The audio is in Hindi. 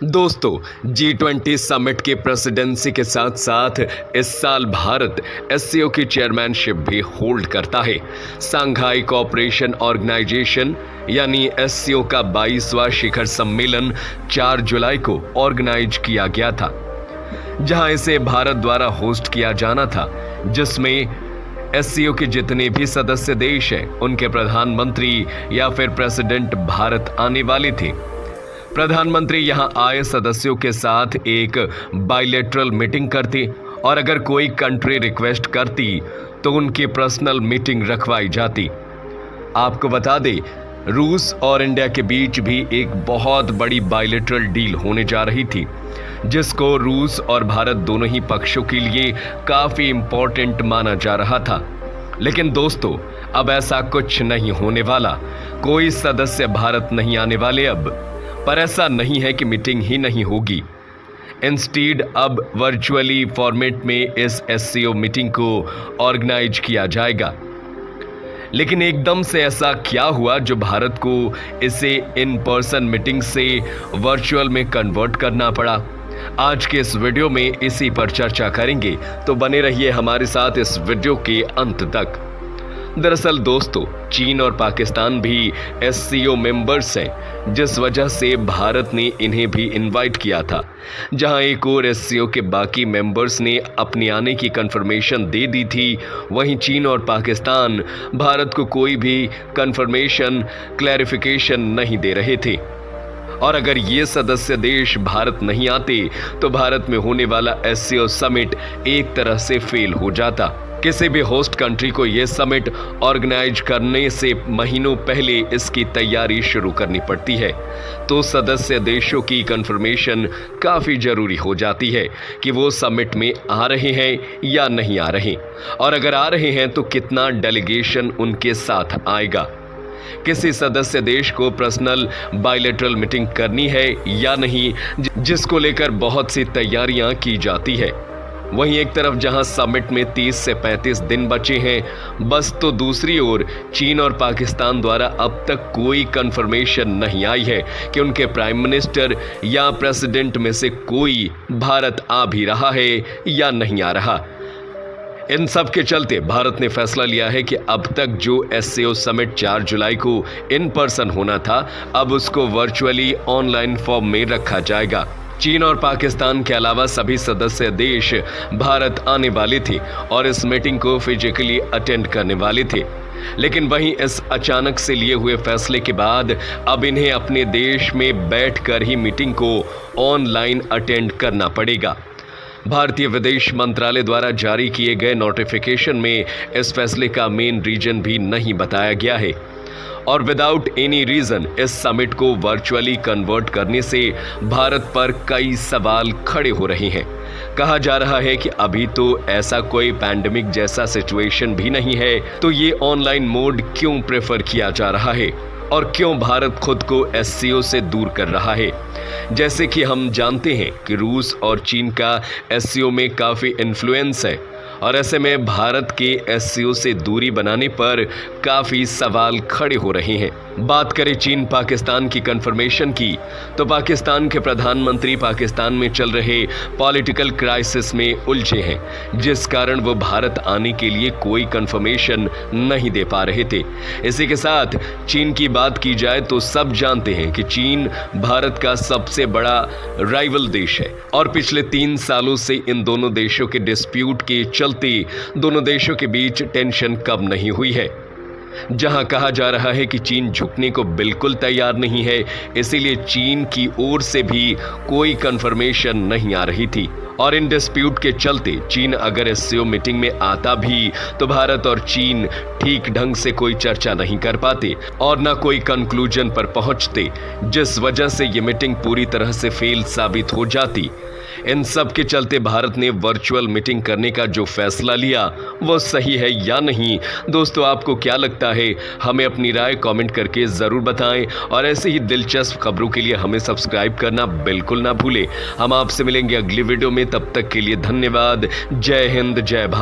दोस्तों G20 समिट की प्रेसिडेंसी के साथ साथ इस साल भारत एससीओ की चेयरमैनशिप भी होल्ड करता है। शंघाई कोऑपरेशन ऑर्गेनाइजेशन यानी एससीओ का 22वां शिखर सम्मेलन 4 जुलाई को ऑर्गेनाइज किया गया था, जहां इसे भारत द्वारा होस्ट किया जाना था, जिसमें एससीओ के जितने भी सदस्य देश हैं उनके प्रधानमंत्री या फिर प्रेसिडेंट भारत आने वाले थे। प्रधानमंत्री यहां आए सदस्यों के साथ एक बायलैटरल मीटिंग करती और अगर कोई कंट्री रिक्वेस्ट करती तो उनकी पर्सनल मीटिंग रखवाई जाती। आपको बता दें, रूस और इंडिया के बीच भी एक बहुत बड़ी बायलैटरल डील होने जा रही थी, जिसको रूस और भारत दोनों ही पक्षों के लिए काफी इंपॉर्टेंट माना जा रहा था। लेकिन दोस्तों, अब ऐसा कुछ नहीं होने वाला। कोई सदस्य भारत नहीं आने वाले अब। पर ऐसा नहीं है कि मीटिंग ही नहीं होगी। इंस्टीड अब वर्चुअली फॉर्मेट में इस एससीओ मीटिंग को ऑर्गेनाइज किया जाएगा। लेकिन एकदम से ऐसा क्या हुआ जो भारत को इसे इन पर्सन मीटिंग से वर्चुअल में कन्वर्ट करना पड़ा? आज के इस वीडियो में इसी पर चर्चा करेंगे, तो बने रहिए हमारे साथ इस वीडियो के अंत तक। दरअसल दोस्तों, चीन और पाकिस्तान भी एससीओ मेंबर्स हैं, जिस वजह से भारत ने इन्हें भी इनवाइट किया था। जहां एक और एससीओ के बाकी मेंबर्स ने अपने आने की कंफर्मेशन दे दी थी, वहीं चीन और पाकिस्तान भारत को कोई भी कंफर्मेशन, क्लैरिफिकेशन नहीं दे रहे थे। और अगर ये सदस्य देश भारत नहीं आते तो भारत में होने वाला एससीओ समिट एक तरह से फेल हो जाता। किसी भी होस्ट कंट्री को यह समिट ऑर्गेनाइज करने से महीनों पहले इसकी तैयारी शुरू करनी पड़ती है, तो सदस्य देशों की कंफर्मेशन काफी जरूरी हो जाती है कि वो समिट में आ रहे हैं या नहीं आ रहे, और अगर आ रहे हैं तो कितना डेलीगेशन उनके साथ आएगा। किसी सदस्य देश को पर्सनल बायलैटरल मीटिंग करनी है या नहीं, जिसको लेकर बहुत सी तैयारियां की जाती है। वहीं एक तरफ जहां समिट में 30 से 35 दिन बचे हैं बस, तो दूसरी ओर चीन और पाकिस्तान द्वारा अब तक कोई कंफर्मेशन नहीं आई है कि उनके प्राइम मिनिस्टर या प्रेसिडेंट में से कोई भारत आ भी रहा है या नहीं आ रहा। इन सब के चलते भारत ने फैसला लिया है कि अब तक जो एससीओ समिट 4 जुलाई को इन पर्सन होना था, अब उसको वर्चुअली ऑनलाइन फॉर्म में रखा जाएगा। चीन और पाकिस्तान के अलावा सभी सदस्य देश भारत आने वाले थे और इस मीटिंग को फिजिकली अटेंड करने वाले थे। लेकिन वहीं इस अचानक से लिए हुए फैसले के बाद अब इन्हें अपने देश में बैठकर ही मीटिंग को ऑनलाइन अटेंड करना पड़ेगा। भारतीय विदेश मंत्रालय द्वारा जारी किए गए नोटिफिकेशन में इस फैसले का मेन रीजन भी नहीं बताया गया है, और विदाउट एनी रीजन इस समिट को वर्चुअली कन्वर्ट करने से भारत पर कई सवाल खड़े हो रहे हैं। कहा जा रहा है कि अभी तो ऐसा कोई पैंडेमिक जैसा सिचुएशन भी नहीं है, तो ये ऑनलाइन मोड क्यों प्रेफर किया जा रहा है और क्यों भारत खुद को एससीओ से दूर कर रहा है? जैसे कि हम जानते हैं कि रूस और चीन का एससीओ में काफ़ी इन्फ्लुएंस है, और ऐसे में भारत के एससीओ से दूरी बनाने पर काफ़ी सवाल खड़े हो रहे हैं। बात करें चीन पाकिस्तान की कंफर्मेशन की, तो पाकिस्तान के प्रधानमंत्री पाकिस्तान में चल रहे पॉलिटिकल क्राइसिस में उलझे हैं, जिस कारण वो भारत आने के लिए कोई कंफर्मेशन नहीं दे पा रहे थे। इसी के साथ चीन की बात की जाए तो सब जानते हैं कि चीन भारत का सबसे बड़ा राइवल देश है, और पिछले 3 सालों से इन दोनों देशों के डिस्प्यूट के चलते दोनों देशों के बीच टेंशन कम नहीं हुई है। जहां कहा जा रहा है कि चीन झुकने को बिल्कुल तैयार नहीं है, इसीलिए चीन की ओर से भी कोई कंफर्मेशन नहीं आ रही थी। और इन डिस्प्यूट के चलते चीन अगर एससीओ मीटिंग में आता भी तो भारत और चीन ठीक ढंग से कोई चर्चा नहीं कर पाते और ना कोई कंक्लूजन पर पहुंचते, जिस वजह से ये मीटिंग पूरी तरह से फेल साबित हो जाती। इन सब के चलते भारत ने वर्चुअल मीटिंग करने का जो फैसला लिया वो सही है या नहीं? दोस्तों, आपको क्या लगता है? हमें अपनी राय कमेंट करके ज़रूर बताएं, और ऐसे ही दिलचस्प खबरों के लिए हमें सब्सक्राइब करना बिल्कुल ना भूलें। हम आपसे मिलेंगे अगली वीडियो में, तब तक के लिए धन्यवाद। जय हिंद, जय भारत।